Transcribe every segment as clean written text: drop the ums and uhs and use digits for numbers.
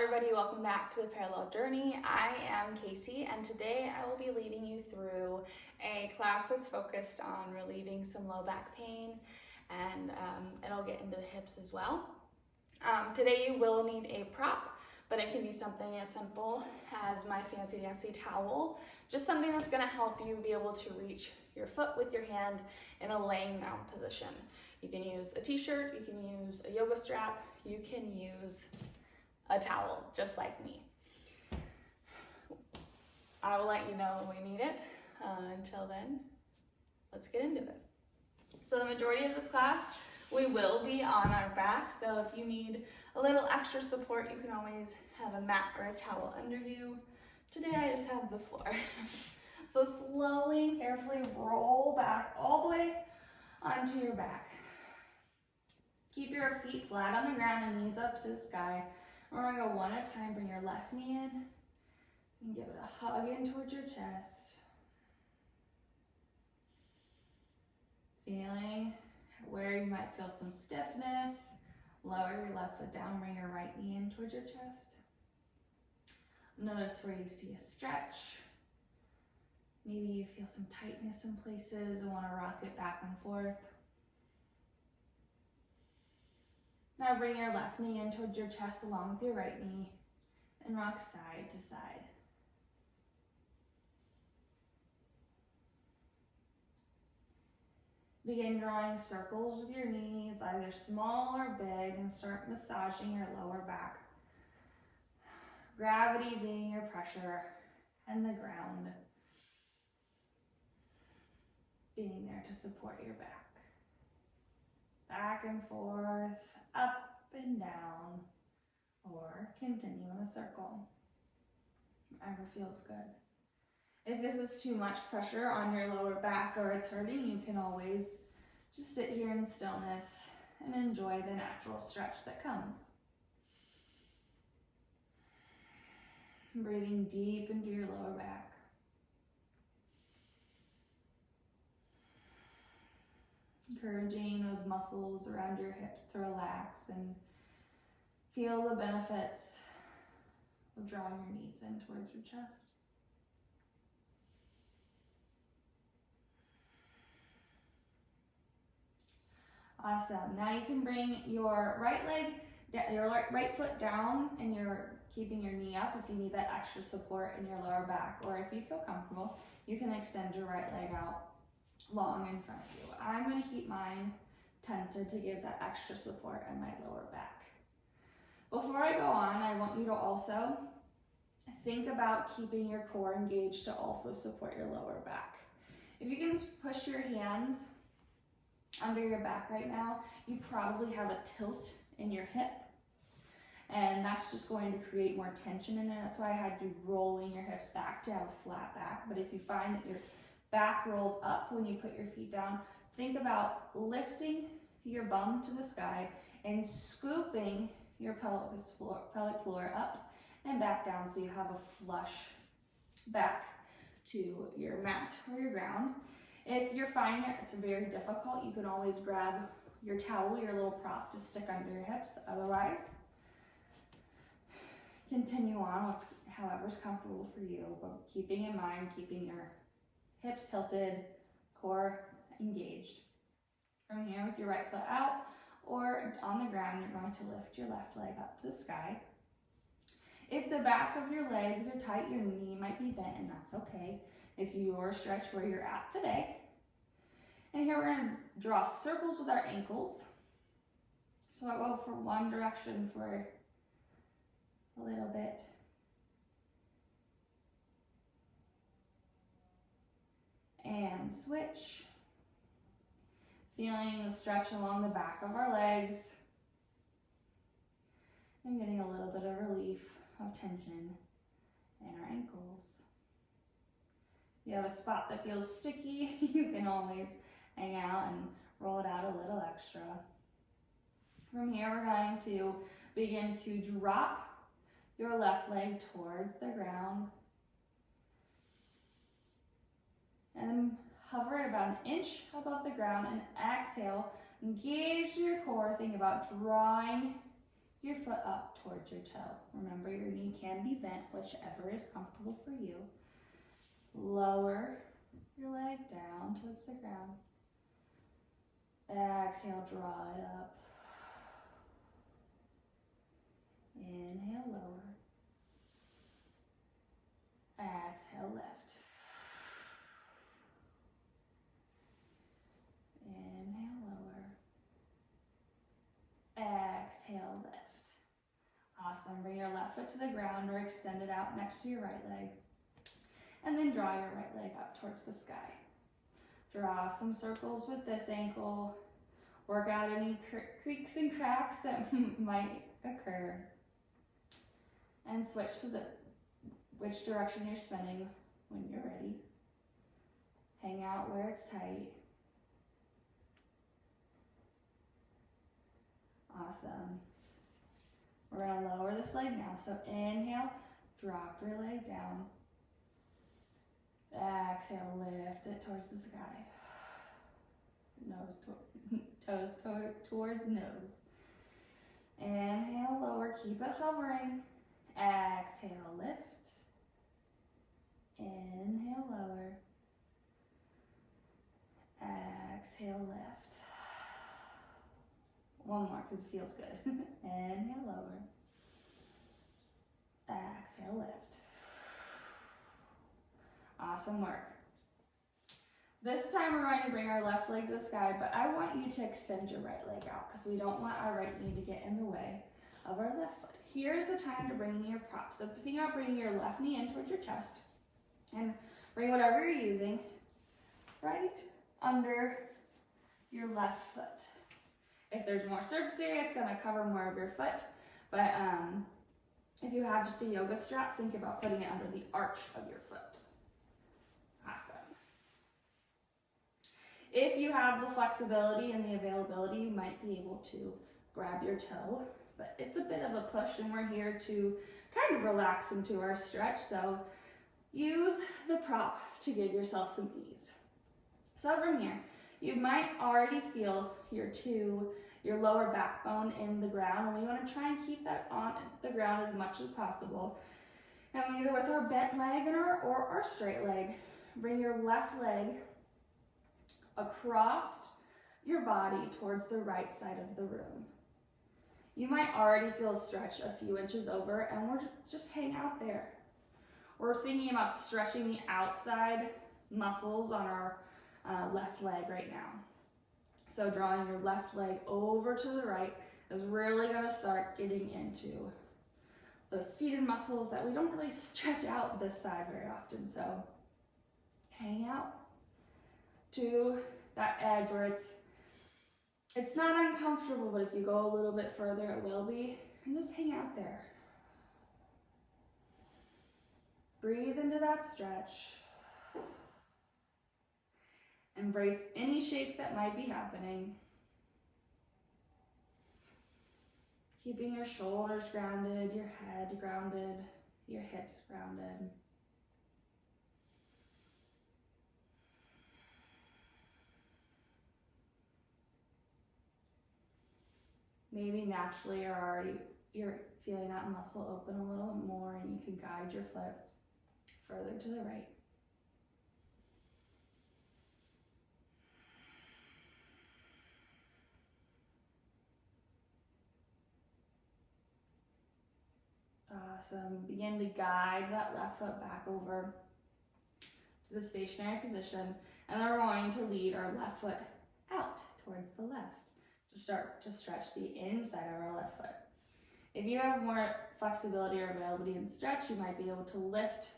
everybody, welcome back to the Parallel Journey. I am Casey, and today I will be leading you through a class that's focused on relieving some low back pain, and it'll get into the hips as well. Today you will need a prop, but it can be something as simple as my fancy dancy towel, just something that's going to help you be able to reach your foot with your hand in a laying down position. You can use a t-shirt, you can use a yoga strap, you can use a towel, just like me. I will let you know when we need it. Until then, let's get into it. So the majority of this class, we will be on our back. So if you need a little extra support, you can always have a mat or a towel under you. Today I just have the floor. So slowly and carefully roll back all the way onto your back. Keep your feet flat on the ground and knees up to the sky. We're going to go one at a time. Bring your left knee in and give it a hug in towards your chest. Feeling where you might feel some stiffness. Lower your left foot down. Bring your right knee in towards your chest. Notice where you see a stretch. Maybe you feel some tightness in places and want to rock it back and forth. Now bring your left knee in towards your chest along with your right knee and rock side to side. Begin drawing circles with your knees, either small or big, and start massaging your lower back. Gravity being your pressure and the ground being there to support your back. Back and forth, up and down, or continue in a circle. Whatever feels good. If this is too much pressure on your lower back or it's hurting, you can always just sit here in stillness and enjoy the natural stretch that comes. Breathing deep into your lower back. Encouraging those muscles around your hips to relax and feel the benefits of drawing your knees in towards your chest. Awesome. Now you can bring your right foot down, and you're keeping your knee up if you need that extra support in your lower back, or if you feel comfortable, you can extend your right leg out long in front of you. I'm going to keep mine tented to give that extra support in my lower back. Before I go on, I want you to also think about keeping your core engaged to also support your lower back. If you can push your hands under your back right now, you probably have a tilt in your hips, and that's just going to create more tension in there. That's why I had you rolling your hips back to have a flat back. But if you find that your back rolls up when you put your feet down, think about lifting your bum to the sky and scooping your pelvic floor up and back down so you have a flush back to your mat or your ground. If you're finding it's very difficult, you can always grab your towel, your little prop, to stick under your hips. Otherwise, continue on however's comfortable for you, but keeping in mind, keeping your hips tilted, core engaged. From here, with your right foot out or on the ground, you're going to lift your left leg up to the sky. If the back of your legs are tight, your knee might be bent, and that's okay. It's your stretch where you're at today. And here we're going to draw circles with our ankles. So I'll go for one direction for a little bit. And switch. Feeling the stretch along the back of our legs. And getting a little bit of relief of tension in our ankles. If you have a spot that feels sticky, you can always hang out and roll it out a little extra. From here, we're going to begin to drop your left leg towards the ground. And then hover at about an inch above the ground and exhale. Engage your core. Think about drawing your foot up towards your toe. Remember, your knee can be bent, whichever is comfortable for you. Lower your leg down towards the ground. Exhale, draw it up. Inhale, lower. Exhale, lift. Inhale, lower. Exhale, lift. Awesome. Bring your left foot to the ground or extend it out next to your right leg. And then draw your right leg up towards the sky. Draw some circles with this ankle. Work out any creaks and cracks that might occur. And switch which direction you're spinning when you're ready. Hang out where it's tight. Awesome. We're going to lower this leg now. So inhale, drop your leg down. Exhale, lift it towards the sky. Toes towards nose. Inhale, lower, keep it hovering. Exhale, lift. Inhale, lower. Exhale, lift. One more because it feels good. Inhale, lower. Exhale, lift. Awesome work. This time we're going to bring our left leg to the sky, but I want you to extend your right leg out because we don't want our right knee to get in the way of our left foot. Here's the time to bring in your prop. So think about bringing your left knee in towards your chest and bring whatever you're using right under your left foot. If there's more surface area, it's going to cover more of your foot. But if you have just a yoga strap, think about putting it under the arch of your foot. Awesome. If you have the flexibility and the availability, you might be able to grab your toe, but it's a bit of a push and we're here to kind of relax into our stretch. So use the prop to give yourself some ease. So from here, you might already feel your lower backbone in the ground, and we want to try and keep that on the ground as much as possible. And either with our bent leg or our straight leg, bring your left leg across your body towards the right side of the room. You might already feel a stretch a few inches over, and we're just hang out there. We're thinking about stretching the outside muscles on our left leg right now. So drawing your left leg over to the right is really going to start getting into those seated muscles that we don't really stretch out this side very often. So hang out to that edge where it's not uncomfortable, but if you go a little bit further, it will be. And just hang out there. Breathe into that stretch. Embrace any shake that might be happening. Keeping your shoulders grounded, your head grounded, your hips grounded. Maybe naturally you're feeling that muscle open a little more, and you can guide your foot further to the right. Awesome. Begin to guide that left foot back over to the stationary position, and then we're going to lead our left foot out towards the left to start to stretch the inside of our left foot. If you have more flexibility or availability in stretch, you might be able to lift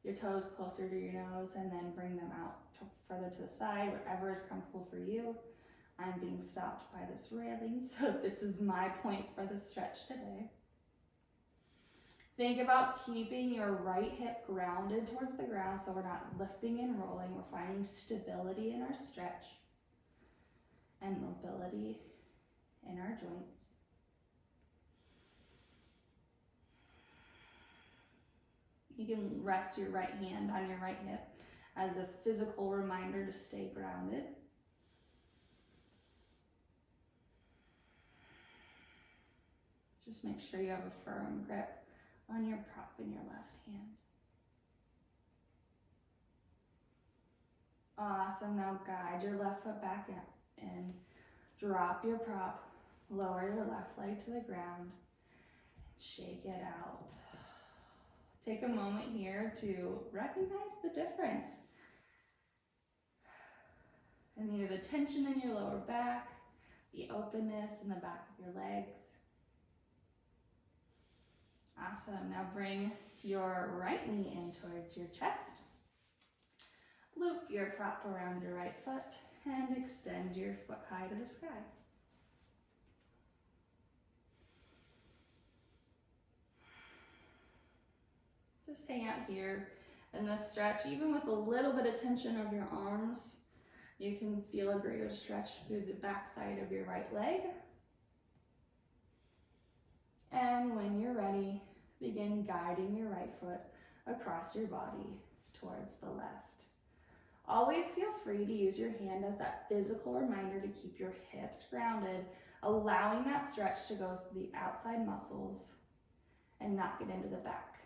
your toes closer to your nose and then bring them out further to the side, whatever is comfortable for you. I'm being stopped by this railing, so this is my point for the stretch today. Think about keeping your right hip grounded towards the ground so we're not lifting and rolling. We're finding stability in our stretch and mobility in our joints. You can rest your right hand on your right hip as a physical reminder to stay grounded. Just make sure you have a firm grip on your prop in your left hand. Awesome, now guide your left foot back in. Drop your prop, lower your left leg to the ground, and shake it out. Take a moment here to recognize the difference in either the tension in your lower back, the openness in the back of your legs. Awesome, now bring your right knee in towards your chest. Loop your prop around your right foot and extend your foot high to the sky. Just hang out here in this stretch. Even with a little bit of tension of your arms, you can feel a greater stretch through the back side of your right leg. And when you're ready, begin guiding your right foot across your body towards the left. Always feel free to use your hand as that physical reminder to keep your hips grounded, allowing that stretch to go through the outside muscles and not get into the back.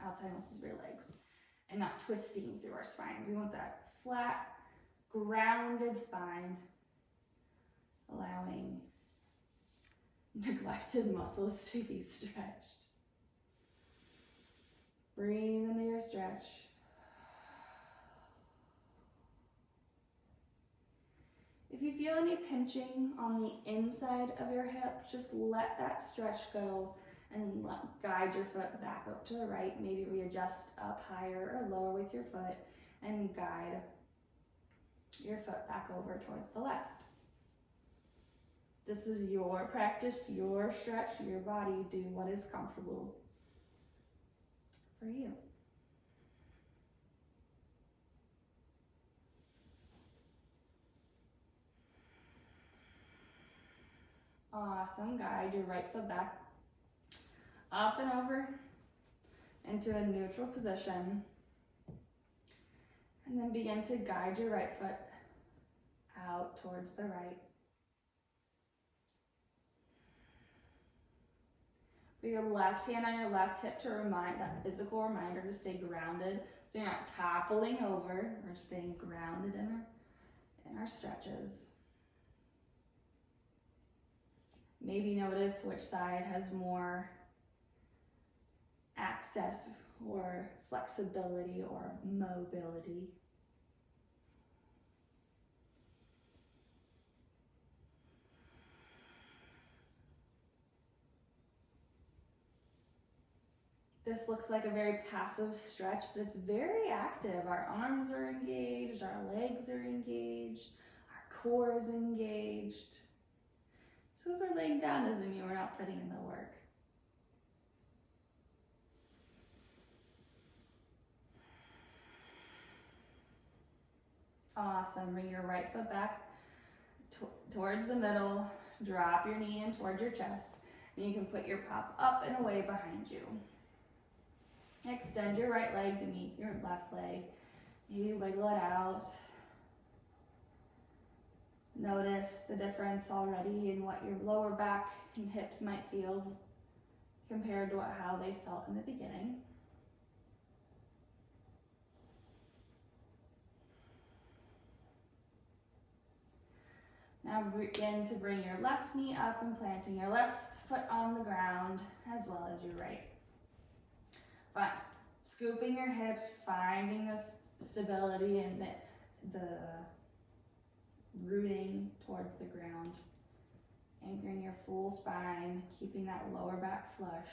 Outside muscles of your legs, and not twisting through our spines. We want that flat, grounded spine, allowing neglected muscles to be stretched. Breathe into your stretch. If you feel any pinching on the inside of your hip, just let that stretch go and guide your foot back up to the right. Maybe readjust up higher or lower with your foot and guide your foot back over towards the left. This is your practice, your stretch, your body. Do what is comfortable for you. Awesome, guide your right foot back up and over into a neutral position. And then begin to guide your right foot out towards the right. Put your left hand on your left hip to remind that physical reminder to stay grounded. So you're not toppling over, we're staying grounded in our stretches. Maybe notice which side has more access or flexibility or mobility. This looks like a very passive stretch, but it's very active. Our arms are engaged, our legs are engaged, our core is engaged. So as we're laying down doesn't mean we're not putting in the work. Awesome, bring your right foot back towards the middle, drop your knee in towards your chest, and you can put your prop up and away behind you. Extend your right leg to meet your left leg. Maybe wiggle it out. Notice the difference already in what your lower back and hips might feel compared to how they felt in the beginning. Now begin to bring your left knee up and planting your left foot on the ground as well as your right. Fine. Scooping your hips, finding this stability and the rooting towards the ground. Anchoring your full spine, keeping that lower back flush.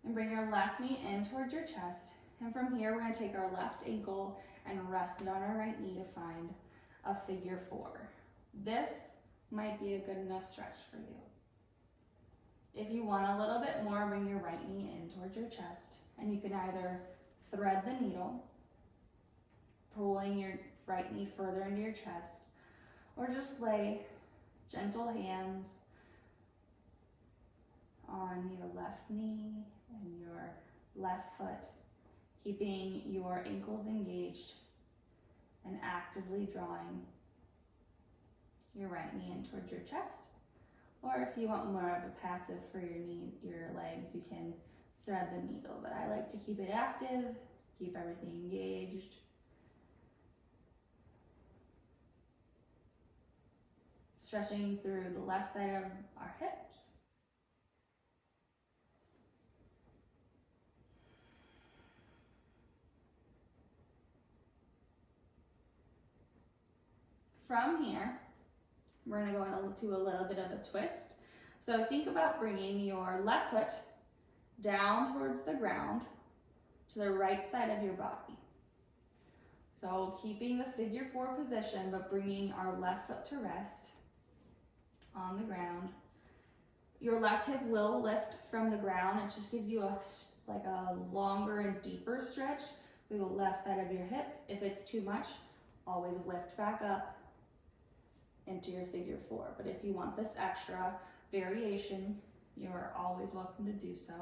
And bring your left knee in towards your chest. And from here, we're going to take our left ankle and rest it on our right knee to find a figure 4. This might be a good enough stretch for you. If you want a little bit more, bring your right knee in towards your chest, and you can either thread the needle, pulling your right knee further into your chest, or just lay gentle hands on your left knee and your left foot, keeping your ankles engaged and actively drawing your right knee in towards your chest. Or if you want more of a passive for your legs, you can thread the needle. But I like to keep it active, keep everything engaged. Stretching through the left side of our hips. From here, we're going to go into a little bit of a twist. So think about bringing your left foot down towards the ground to the right side of your body. So keeping the figure 4 position, but bringing our left foot to rest on the ground. Your left hip will lift from the ground. It just gives you like a longer and deeper stretch through the left side of your hip. If it's too much, always lift back up into your figure 4. But if you want this extra variation, you're always welcome to do so.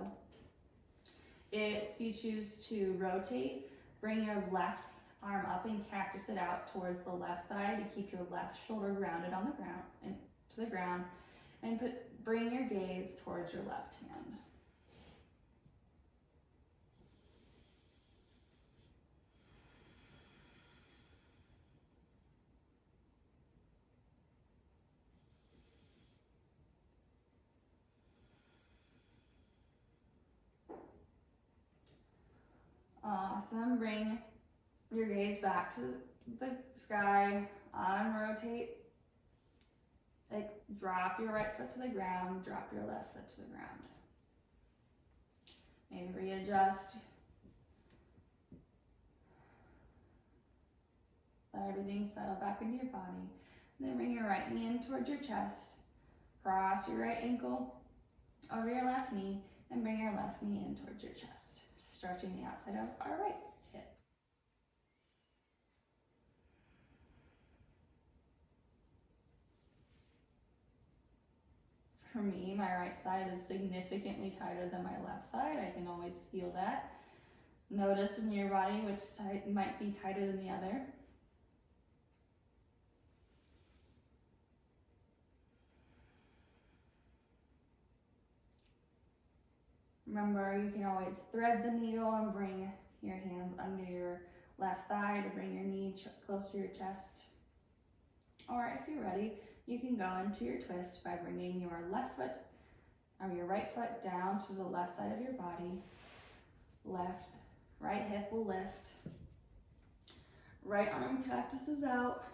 If you choose to rotate, bring your left arm up and cactus it out towards the left side to keep your left shoulder grounded on the ground and to the ground, and bring your gaze towards your left hand. Awesome. Bring your gaze back to the sky. Rotate. Like, drop your right foot to the ground, drop your left foot to the ground. Maybe readjust. Let everything settle back into your body. And then bring your right knee in towards your chest. Cross your right ankle over your left knee and bring your left knee in towards your chest. Stretching the outside of our right hip. For me, my right side is significantly tighter than my left side. I can always feel that. Notice in your body which side might be tighter than the other. Remember, you can always thread the needle and bring your hands under your left thigh to bring your knee close to your chest. Or if you're ready, you can go into your twist by bringing your left foot or your right foot down to the left side of your body. Right hip will lift. Right arm cactuses out.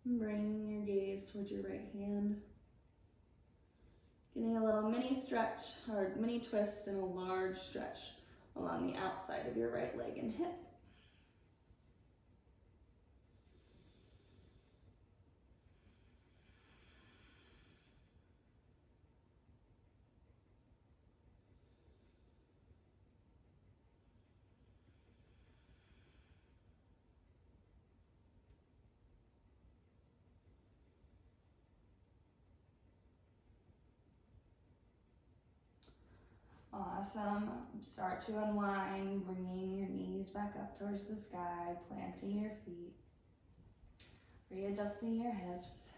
Bring your gaze towards your right hand. Getting a little mini stretch or mini twist and a large stretch along the outside of your right leg and hip. Awesome. Start to unwind, bringing your knees back up towards the sky, planting your feet, readjusting your hips.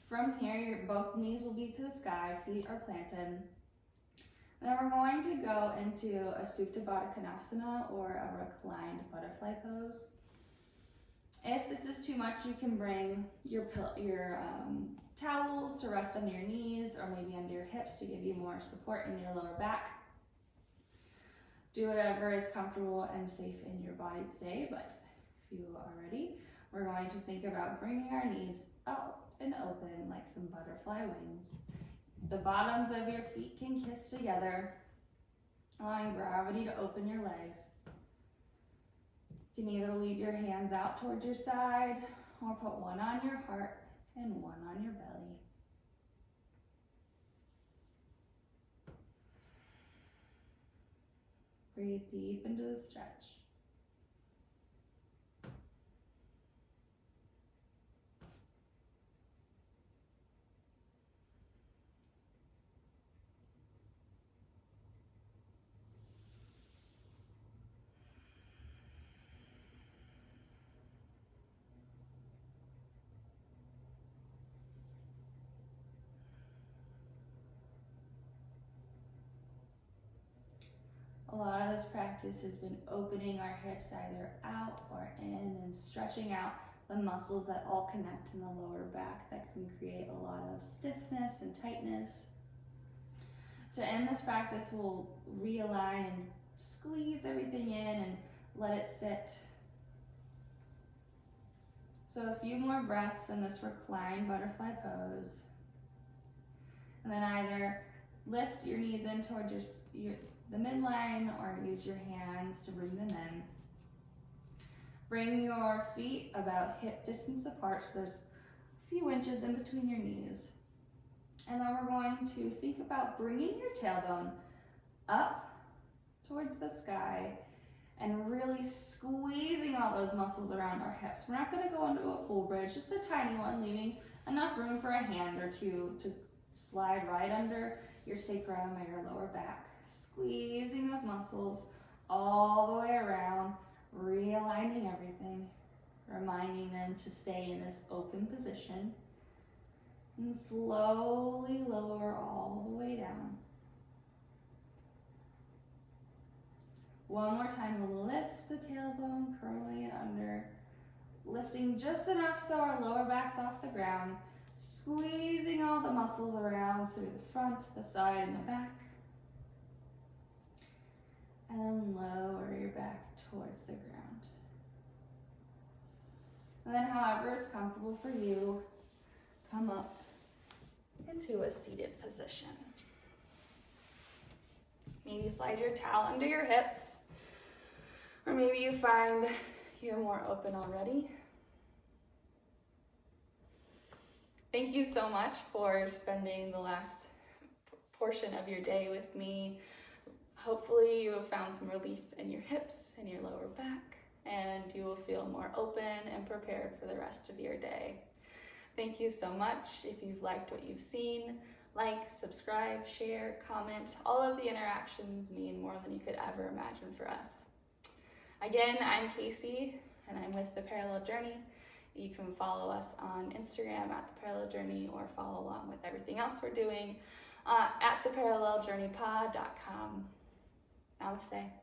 From here, both knees will be to the sky, feet are planted. Then we're going to go into a Supta Baddha Konasana or a reclined butterfly pose. If this is too much, you can bring your towels to rest under your knees or maybe under your hips to give you more support in your lower back. Do whatever is comfortable and safe in your body today, but if you are ready, we're going to think about bringing our knees up and open like some butterfly wings. The bottoms of your feet can kiss together, allowing gravity to open your legs. You can either leave your hands out towards your side or put one on your heart and one on your belly. Breathe deep into the stretch. this practice has been opening our hips either out or in and stretching out the muscles that all connect in the lower back that can create a lot of stiffness and tightness. To end this practice, we'll realign and squeeze everything in and let it sit. So a few more breaths in this reclined butterfly pose. And then either lift your knees in towards the midline or use your hands to bring them in. Bring your feet about hip distance apart, so there's a few inches in between your knees. And then we're going to think about bringing your tailbone up towards the sky and really squeezing all those muscles around our hips. We're not going to go into a full bridge, just a tiny one, leaving enough room for a hand or two to slide right under your sacrum or your lower back. Squeezing those muscles all the way around, realigning everything, reminding them to stay in this open position. And slowly lower all the way down. One more time, we'll lift the tailbone, curling it under, lifting just enough so our lower back's off the ground, squeezing all the muscles around through the front, the side, and the back. And then lower your back towards the ground. And then however is comfortable for you, come up into a seated position. Maybe slide your towel under your hips, or maybe you find you're more open already. Thank you so much for spending the last portion of your day with me. Hopefully you have found some relief in your hips and your lower back, and you will feel more open and prepared for the rest of your day. Thank you so much. If you've liked what you've seen, like, subscribe, share, comment. All of the interactions mean more than you could ever imagine for us. Again, I'm Casey, and I'm with The Parallel Journey. You can follow us on Instagram at The Parallel Journey, or follow along with everything else we're doing at theparalleljourneypod.com. Namaste.